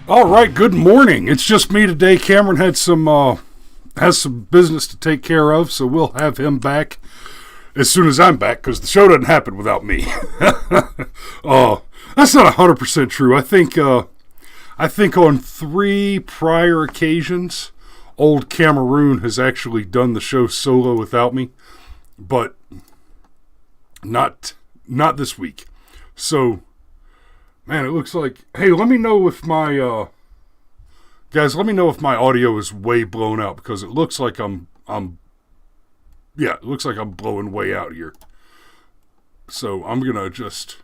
All right, good morning. It's just me today. Cameron has some business to take care of, so we'll have him back as soon as I'm back, because the show doesn't happen without me. That's not 100% true. I think on 3 prior occasions, old Cameroon has actually done the show solo without me, but not this week. So, man, it looks like, hey, let me know if my guys, let me know if my audio is way blown out, because it looks like I'm blowing way out here. So I'm gonna adjust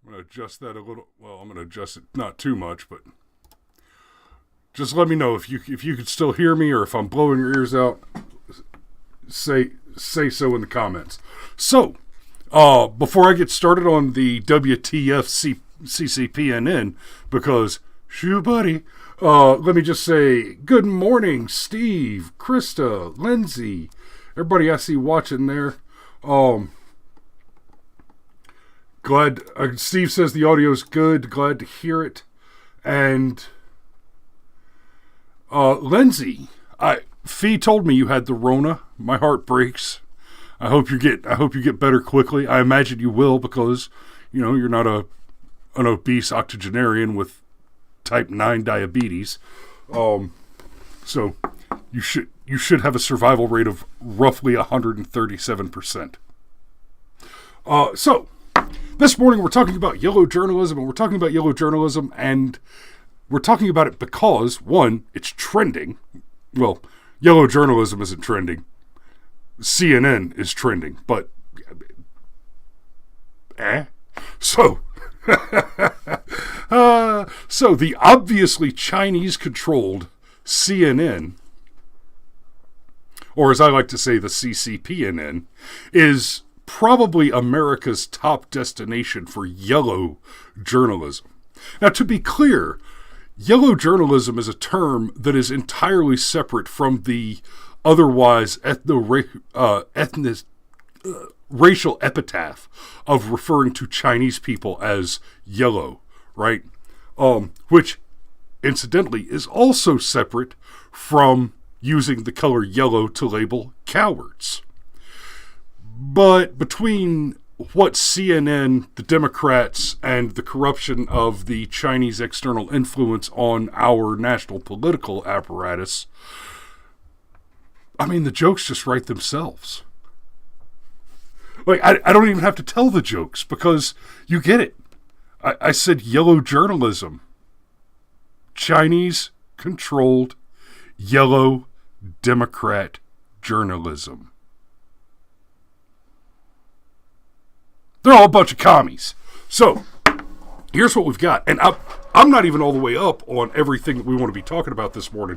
that a little. Well, I'm gonna adjust it not too much, but just let me know if you can still hear me, or if I'm blowing your ears out. Say so in the comments. So, before I get started on the WTFCCPNN, because, shoo buddy, let me just say, good morning, Steve, Krista, Lindsay, everybody I see watching there. Glad, Steve says the audio's good, glad to hear it. And, Lindsay, Fee told me you had the Rona. My heart breaks. I hope you get better quickly. I imagine you will, because, you know, you're not an obese octogenarian with type 9 diabetes. So you should have a survival rate of roughly 137%. So this morning we're talking about yellow journalism, and we're talking about it because, one, it's trending. Well, yellow journalism isn't trending. CNN is trending, but So the obviously Chinese-controlled CNN, or as I like to say, the CCPNN, is probably America's top destination for yellow journalism. Now, to be clear, yellow journalism is a term that is entirely separate from the otherwise racial epitaph of referring to Chinese people as yellow, right? Which, incidentally, is also separate from using the color yellow to label cowards. But between what CNN, the Democrats, and the corruption of the Chinese external influence on our national political apparatus, I mean, the jokes just write themselves. Like, I don't even have to tell the jokes, because you get it. I said yellow journalism. Chinese-controlled yellow Democrat journalism. They're all a bunch of commies. So, here's what we've got. And I'm not even all the way up on everything that we want to be talking about this morning.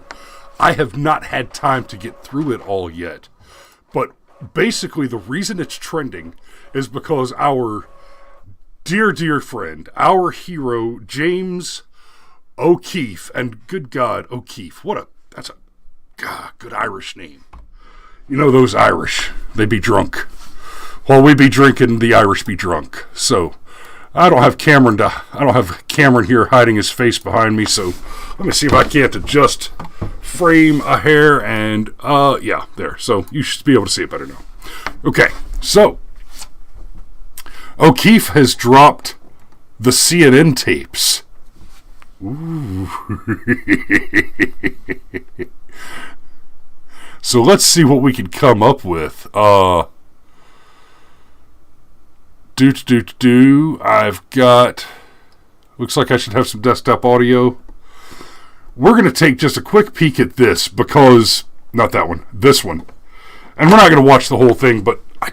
I have not had time to get through it all yet. But basically, the reason it's trending is because our dear friend, our hero, James O'Keefe, and good God, O'Keefe, that's a good Irish name. You know those Irish, they be drunk. While we be drinking, the Irish be drunk. So, I don't have Cameron here hiding his face behind me, so let me see if I can't adjust frame a hair, and yeah, there. So you should be able to see it better now. Okay, so O'Keefe has dropped the CNN tapes. Ooh. So let's see what we can come up with. I've got, looks like I should have some desktop audio. We're going to take just a quick peek at this, because, not that one, this one. And we're not going to watch the whole thing, but I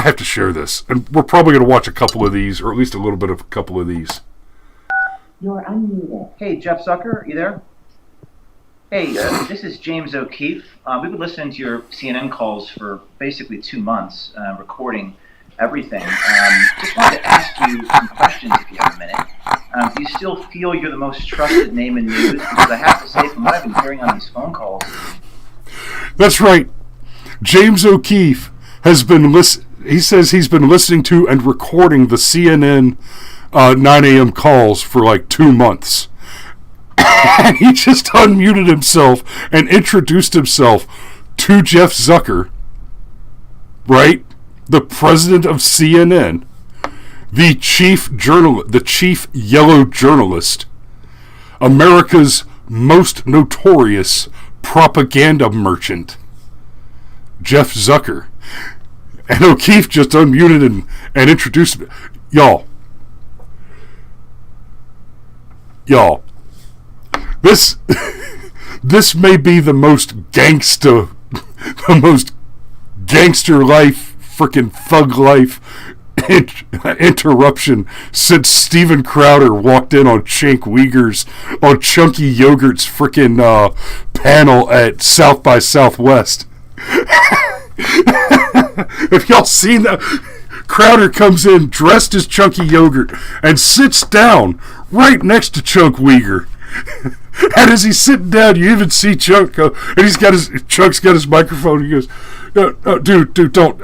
have to share this. And we're probably going to watch a couple of these, or at least a little bit of a couple of these. You're unmuted. Hey, Jeff Zucker, you there? Hey, this is James O'Keefe. We've been listening to your CNN calls for basically 2 months, recording everything. Just wanted to ask you some questions if you have a minute. Do you still feel you're the most trusted name in news? Because I have to say, from what I've been hearing on these phone calls... That's right. James O'Keefe has been he says he's been listening to and recording the CNN 9 a.m. calls for like 2 months. And he just unmuted himself and introduced himself to Jeff Zucker, right? The president of CNN, the chief yellow journalist, America's most notorious propaganda merchant, Jeff Zucker. And O'Keefe just unmuted and introduced him. Y'all, this may be the most gangster life, freaking thug life interruption since Steven Crowder walked in on Chunky Yogurt's freaking panel at South by Southwest. If y'all seen that, Crowder comes in dressed as Chunky Yogurt and sits down right next to Chunk Uygur. And as he's sitting down, you even see Chunk go, and Chunk's got his microphone. He goes, "No, dude, don't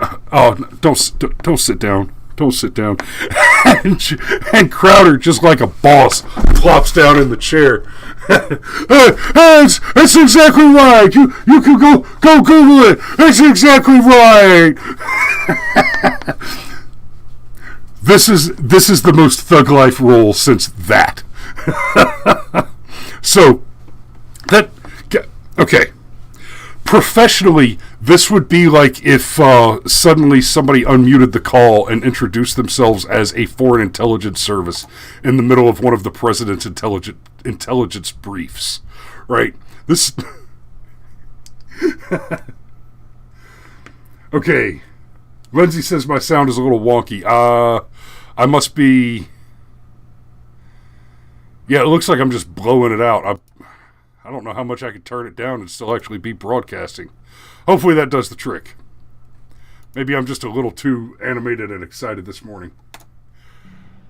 sit down. Don't sit down." And Crowder, just like a boss, plops down in the chair. That's exactly right. You can go Google it. That's exactly right. This is the most thug life role since that. So okay. Professionally, this would be like if suddenly somebody unmuted the call and introduced themselves as a foreign intelligence service in the middle of one of the president's intelligence briefs, right? This. Okay, Lindsay says my sound is a little wonky. I must be. Yeah, it looks like I'm just blowing it out. I don't know how much I can turn it down and still actually be broadcasting. Hopefully that does the trick. Maybe I'm just a little too animated and excited this morning.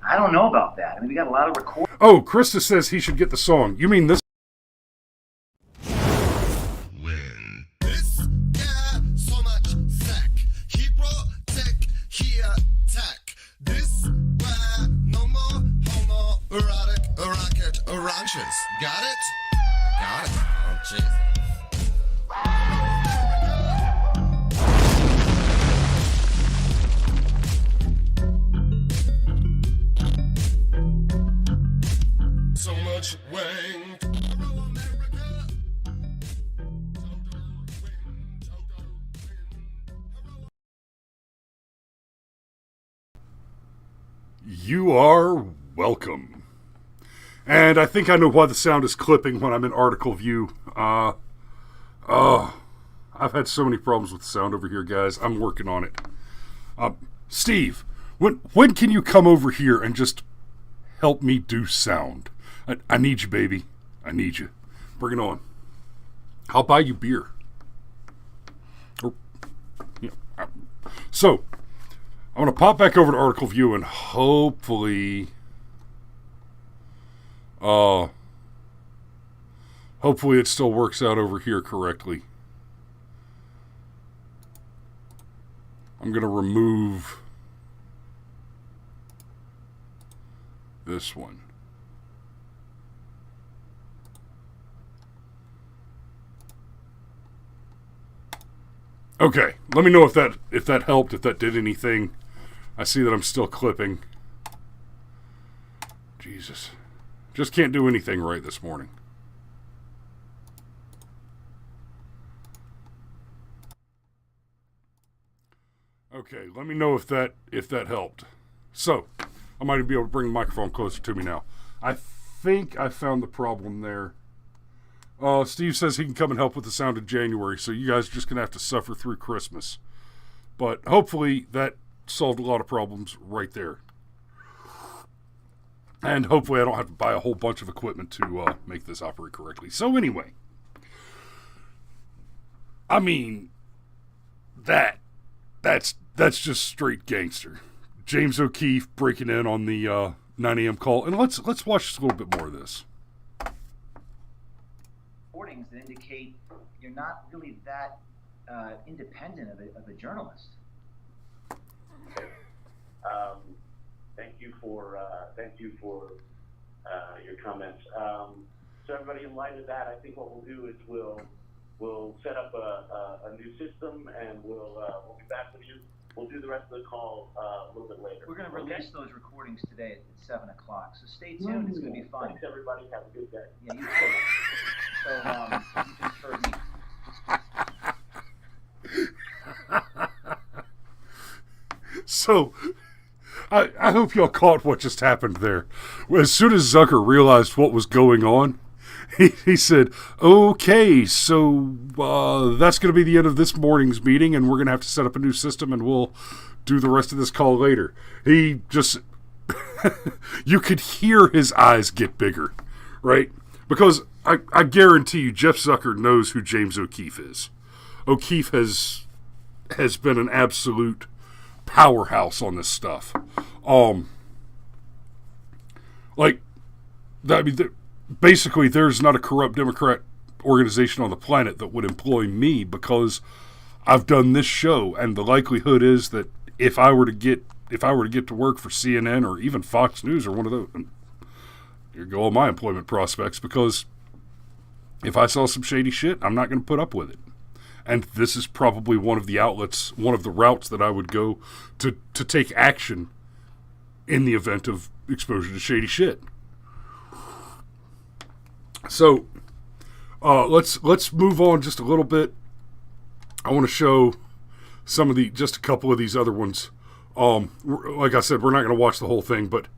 I don't know about that. I mean, we got a lot of recordings. Oh, Krista says he should get the song. You mean this? When this guy so much sack, he protect, he attack. This why no more homoerotic rocket ranches. Got it? Got it. Oh, jeez. So much wang. You are welcome. And I think I know why the sound is clipping when I'm in article view. I've had so many problems with the sound over here, guys. I'm working on it. Steve, when can you come over here and just help me do sound? I need you, baby. I need you. Bring it on. I'll buy you beer. So, I'm going to pop back over to article view and hopefully it still works out over here correctly. I'm going to remove this one. Okay, let me know if that helped, if that did anything. I see that I'm still clipping. Jesus. Just can't do anything right this morning. Okay, let me know if that helped. So, I might even be able to bring the microphone closer to me now. I think I found the problem there. Steve says he can come and help with the sound in January, so you guys are just going to have to suffer through Christmas. But hopefully that solved a lot of problems right there. And hopefully I don't have to buy a whole bunch of equipment to make this operate correctly. So anyway, I mean, that's just straight gangster. James O'Keefe breaking in on the 9 a.m. call. And let's watch just a little bit more of this. Recordings that indicate you're not really that independent of a journalist. Thank you for your comments. So everybody, in light of that, I think what we'll do is we'll set up a new system, and we'll be back with you. We'll do the rest of the call a little bit later. We're going to release those recordings today at 7 o'clock, so stay tuned. It's going to be fun. Thanks, everybody. Have a good day. Yeah, you too. So, you just heard me. So, I hope y'all caught what just happened there. As soon as Zucker realized what was going on, he said, okay, so that's going to be the end of this morning's meeting, and we're going to have to set up a new system, and we'll do the rest of this call later. He just, you could hear his eyes get bigger, right? Because I guarantee you, Jeff Zucker knows who James O'Keefe is. O'Keefe has been an absolute powerhouse on this stuff. Basically, there's not a corrupt Democrat organization on the planet that would employ me because I've done this show, and the likelihood is that if I were to get to work for CNN or even Fox News or one of those, here go all my employment prospects, because if I saw some shady shit, I'm not going to put up with it. And this is probably one of the routes that I would go to take action in the event of exposure to shady shit. So, let's move on just a little bit. I want to show just a couple of these other ones. Like I said, we're not going to watch the whole thing, but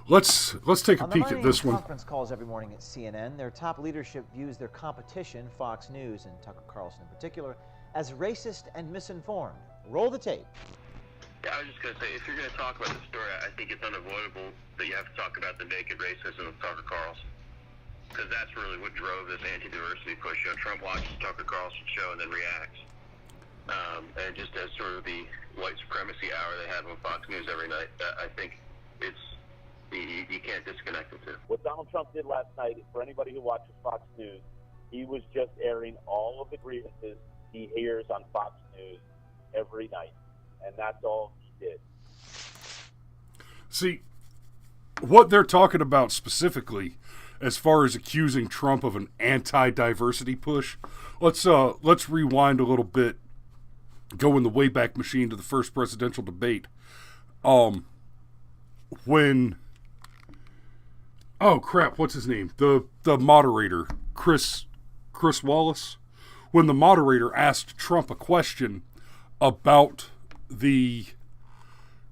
let's take a peek at this one. On the conference calls every morning at CNN, their top leadership views their competition, Fox News and Tucker Carlson in particular, as racist and misinformed. Roll the tape. Yeah, I was just going to say, if you're going to talk about the story, I think it's unavoidable that you have to talk about the naked racism of Tucker Carlson. Because that's really what drove this anti-diversity push. Trump watches Tucker Carlson show and then reacts. And just as sort of the white supremacy hour they have on Fox News every night, I think you can't disconnect the two. What Donald Trump did last night, for anybody who watches Fox News, he was just airing all of the grievances he hears on Fox News every night. And that's all he did. See, what they're talking about specifically, as far as accusing Trump of an anti-diversity push, let's rewind a little bit, go in the Wayback Machine to the first presidential debate. When, oh crap, what's his name? The moderator, Chris Wallace. When the moderator asked Trump a question about the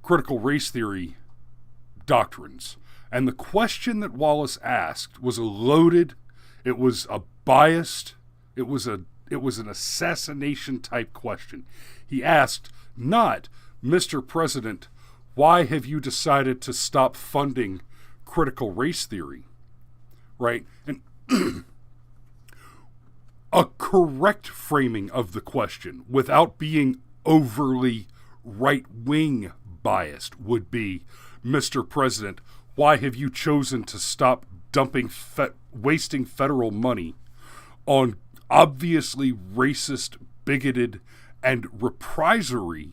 critical race theory doctrines, and the question that Wallace asked was a loaded, it was a biased, it was an assassination type question. He asked, not, Mr. President, why have you decided to stop funding critical race theory? Right? And a correct framing of the question, without being overly right-wing biased, would be, Mr. President, why have you chosen to stop wasting federal money on obviously racist, bigoted, and reprisory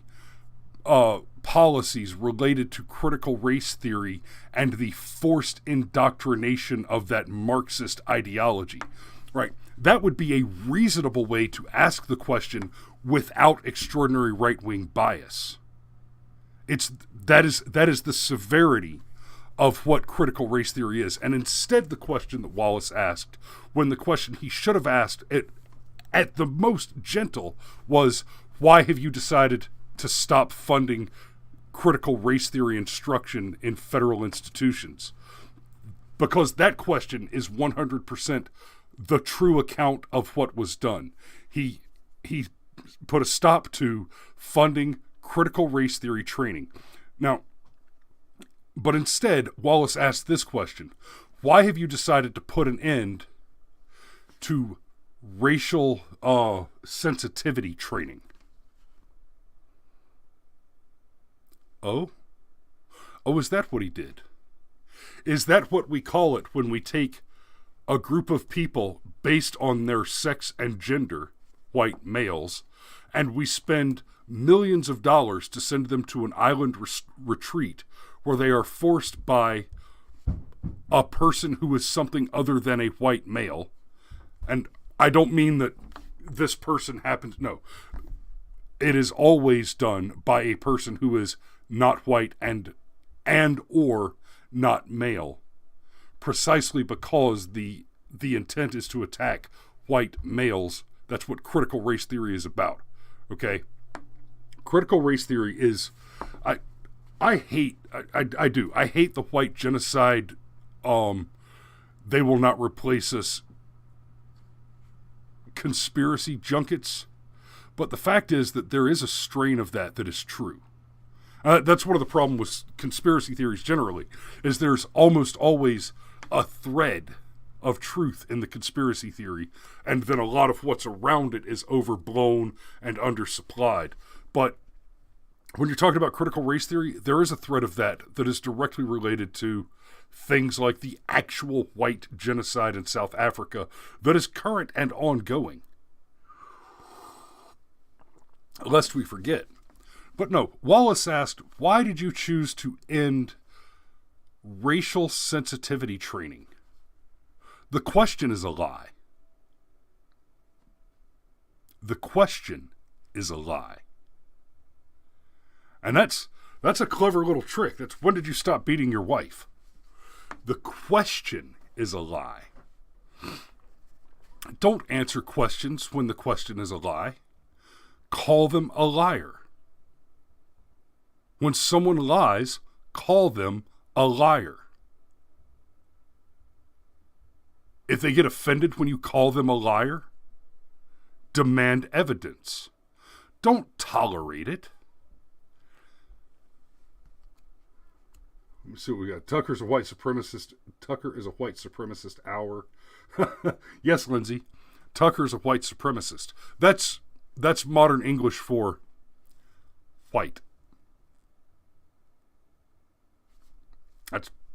policies related to critical race theory and the forced indoctrination of that Marxist ideology? Right. That would be a reasonable way to ask the question without extraordinary right-wing bias. That is the severity of what critical race theory is. And instead, the question that Wallace asked, when the question he should have asked at the most gentle, was, why have you decided to stop funding critical race theory instruction in federal institutions? Because that question is 100% the true account of what was done. He put a stop to funding critical race theory training. Now, but instead, Wallace asked this question: why have you decided to put an end to racial sensitivity training? Oh, is that what he did? Is that what we call it when we take a group of people based on their sex and gender, white males, and we spend millions of dollars to send them to an island retreat where they are forced by a person who is something other than a white male. And I don't mean that this person happens, no. It is always done by a person who is not white and or not male, precisely because the intent is to attack white males. That's what critical race theory is about. Okay? Critical race theory is, I hate the white genocide, they will not replace us conspiracy junkets. But the fact is that there is a strain of that is true. That's one of the problems with conspiracy theories generally, is there's almost always a thread of truth in the conspiracy theory, and then a lot of what's around it is overblown and undersupplied. But when you're talking about critical race theory, there is a thread of that is directly related to things like the actual white genocide in South Africa that is current and ongoing. Lest we forget. But no, Wallace asked, why did you choose to end racial sensitivity training? The question is a lie. The question is a lie. And that's a clever little trick. That's, when did you stop beating your wife? The question is a lie. Don't answer questions when the question is a lie. Call them a liar. When someone lies, call them a liar. If they get offended when you call them a liar, demand evidence. Don't tolerate it. Let me see what we got. Tucker is a white supremacist hour. Yes, Lindsay. Tucker is a white supremacist. That's modern English for white.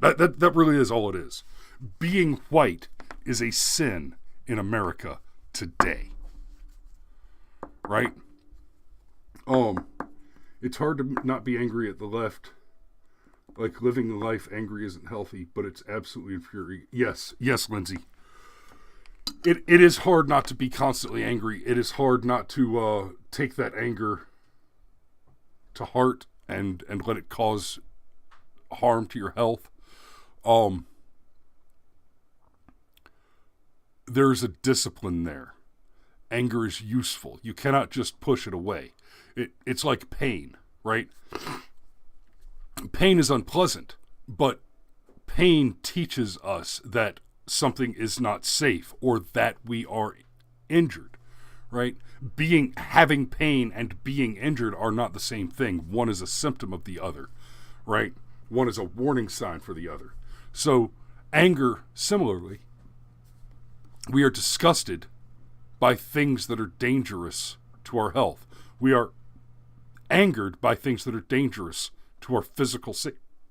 That really is all it is. Being white is a sin in America today. Right? It's hard to not be angry at the left. Like, living life angry isn't healthy, but it's absolutely infuriating. Yes, Lindsay. It is hard not to be constantly angry. It is hard not to take that anger to heart and let it cause harm to your health. There's a discipline there. Anger is useful. You cannot just push it away. It's like pain, right? Pain is unpleasant, but pain teaches us that something is not safe or that we are injured, right? Having pain and being injured are not the same thing. One is a symptom of the other, right? One is a warning sign for the other. So anger, similarly, we are disgusted by things that are dangerous to our health. We are angered by things that are dangerous to our physical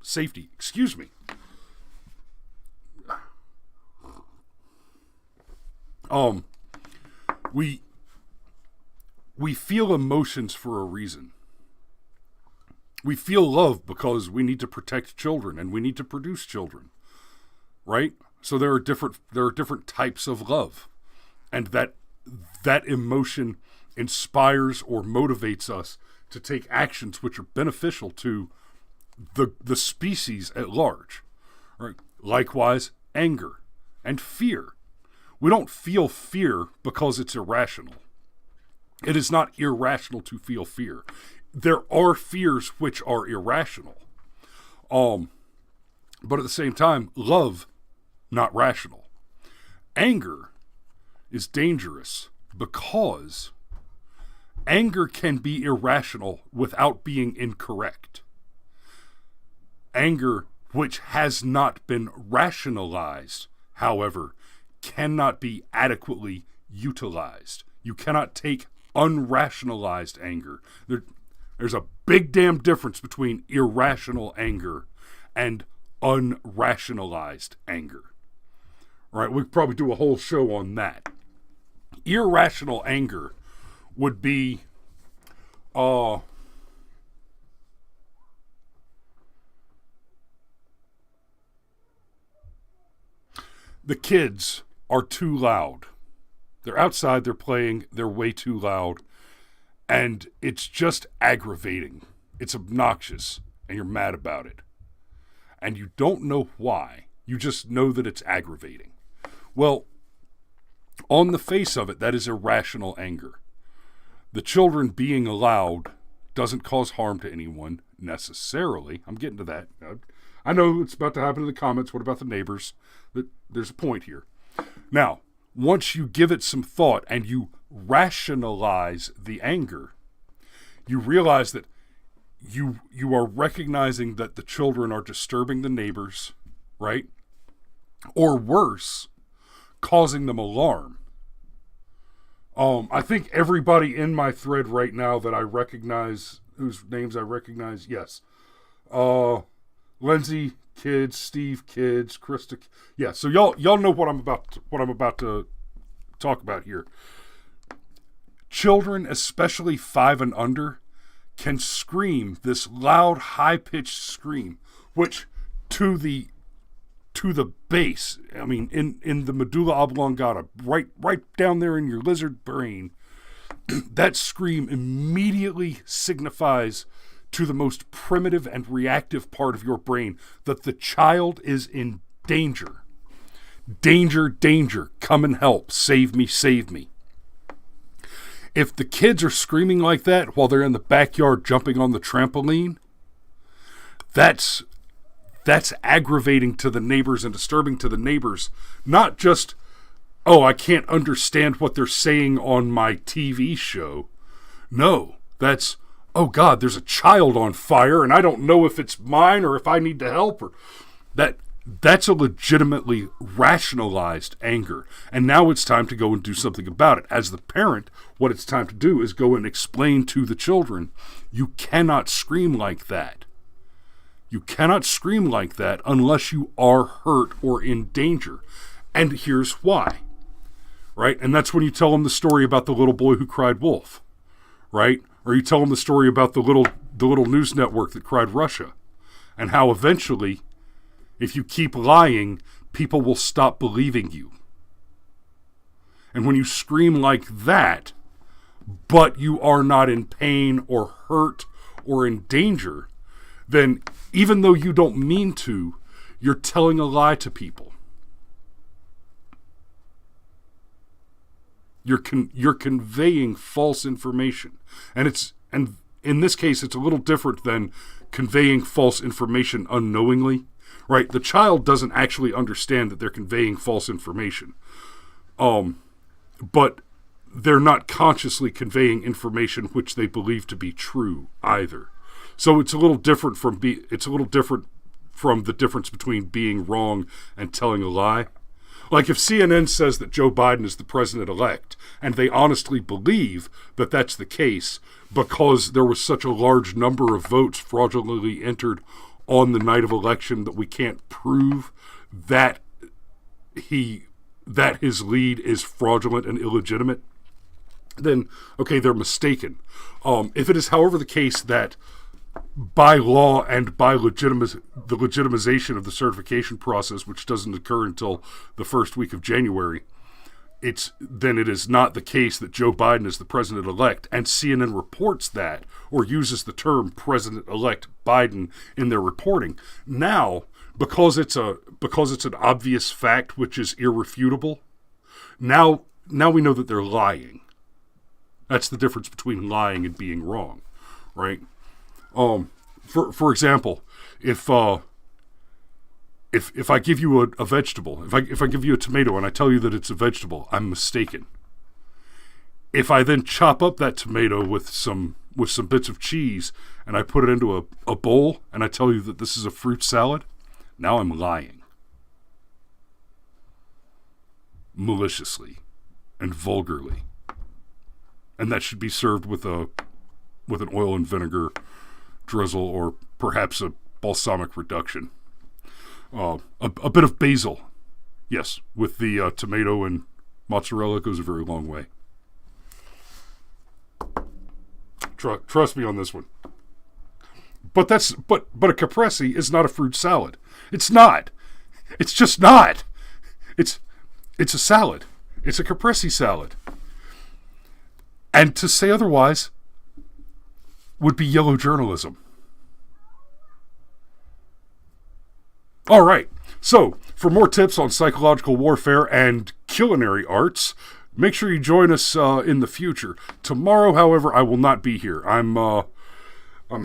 safety. Excuse me. We feel emotions for a reason. We feel love because we need to protect children and we need to produce children, right? So there are different types of love, and that emotion inspires or motivates us to take actions which are beneficial to the species at large. Right? Likewise, anger and fear. We don't feel fear because it's irrational. It is not irrational to feel fear. There are fears which are irrational. But at the same time, love, not rational. Anger is dangerous because anger can be irrational without being incorrect. Anger, which has not been rationalized, however, cannot be adequately utilized. You cannot take unrationalized anger. There's a big damn difference between irrational anger and unrationalized anger. Right? We could probably do a whole show on that. Irrational anger would be the kids are too loud. They're outside, they're playing, they're way too loud, and it's just aggravating. It's obnoxious, and you're mad about it. And you don't know why. You just know that it's aggravating. Well, on the face of it, that is irrational anger. The children being loud doesn't cause harm to anyone necessarily. I'm getting to that. I know it's about to happen in the comments. What about the neighbors? There's a point here. Now, once you give it some thought and you rationalize the anger, you realize that you are recognizing that the children are disturbing the neighbors, right? Or worse, causing them alarm. I think everybody in my thread right now that I recognize, whose names I recognize, yes. Lindsay, kids, Steve, kids, Krista, yeah. So y'all know what I'm about to talk about here. Children, especially 5 and under, can scream this loud, high-pitched scream, which to the base, I mean, in the medulla oblongata, right down there in your lizard brain, that scream immediately signifies to the most primitive and reactive part of your brain that the child is in danger. Danger, danger, come and help, save me, save me. If the kids are screaming like that while they're in the backyard jumping on the trampoline, that's aggravating to the neighbors and disturbing to the neighbors. Not just, oh, I can't understand what they're saying on my TV show. No, that's, oh God, there's a child on fire and I don't know if it's mine or if I need to help her. That's a legitimately rationalized anger. And now it's time to go and do something about it. As the parent, what it's time to do is go and explain to the children, you cannot scream like that. You cannot scream like that unless you are hurt or in danger. And here's why. Right? And that's when you tell them the story about the little boy who cried wolf. Right? Or you tell them the story about the little news network that cried Russia. And how eventually, if you keep lying, people will stop believing you. And when you scream like that, but you are not in pain or hurt or in danger, then even though you don't mean to, you're telling a lie to people. You're conveying false information. And in this case, it's a little different than conveying false information unknowingly. Right, the child doesn't actually understand that they're conveying false information, but they're not consciously conveying information which they believe to be true either. So it's a little different from the difference between being wrong and telling a lie. Like if CNN says that Joe Biden is the president-elect, and they honestly believe that that's the case because there was such a large number of votes fraudulently entered on the night of election that we can't prove that his lead is fraudulent and illegitimate, then, okay, they're mistaken. If it is, however, the case that by law and by the legitimization of the certification process, which doesn't occur until the first week of January, then it is not the case that Joe Biden is the president-elect, and CNN reports that, or uses the term president-elect Biden in their reporting. Now, because it's an obvious fact which is irrefutable, now we know that they're lying. That's the difference between lying and being wrong, right? For example, if I give you a vegetable, if I give you a tomato and I tell you that it's a vegetable, I'm mistaken. If I then chop up that tomato with some bits of cheese and I put it into a bowl and I tell you that this is a fruit salad, now I'm lying. Maliciously and vulgarly. And that should be served with an oil and vinegar drizzle or perhaps a balsamic reduction. A bit of basil, yes, with the tomato and mozzarella goes a very long way. Trust me on this one. But a caprese is not a fruit salad. It's not. It's just not. It's a salad. It's a caprese salad. And to say otherwise would be yellow journalism. All right. So, for more tips on psychological warfare and culinary arts, make sure you join us in the future. Tomorrow, however, I will not be here. I'm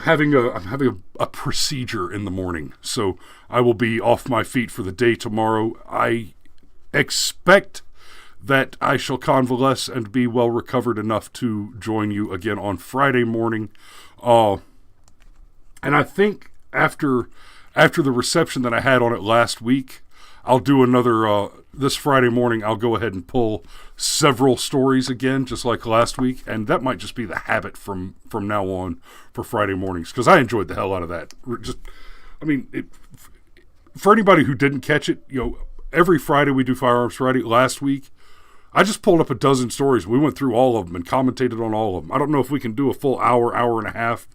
having a procedure in the morning, so I will be off my feet for the day tomorrow. I expect that I shall convalesce and be well recovered enough to join you again on Friday morning. And I think after the reception that I had on it last week, I'll do another, this Friday morning, I'll go ahead and pull several stories again, just like last week, and that might just be the habit from now on for Friday mornings, because I enjoyed the hell out of that. For anybody who didn't catch it, every Friday we do Firearms Friday. Last week, I just pulled up a dozen stories. We went through all of them and commentated on all of them. I don't know if we can do a full hour and a half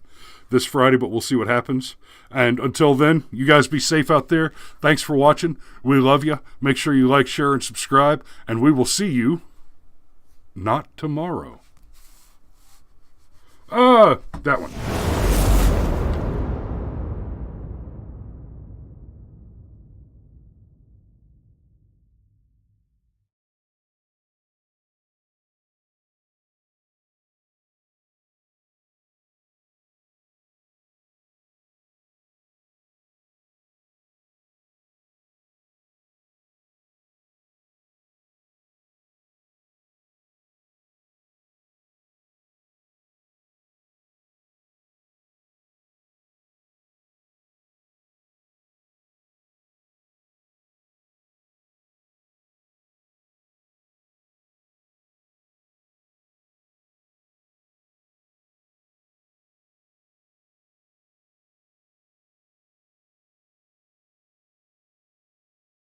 this Friday, but we'll see what happens. And until then, you guys be safe out there. Thanks for watching. We love you. Make sure you like, share, and subscribe. And we will see you not tomorrow. That one.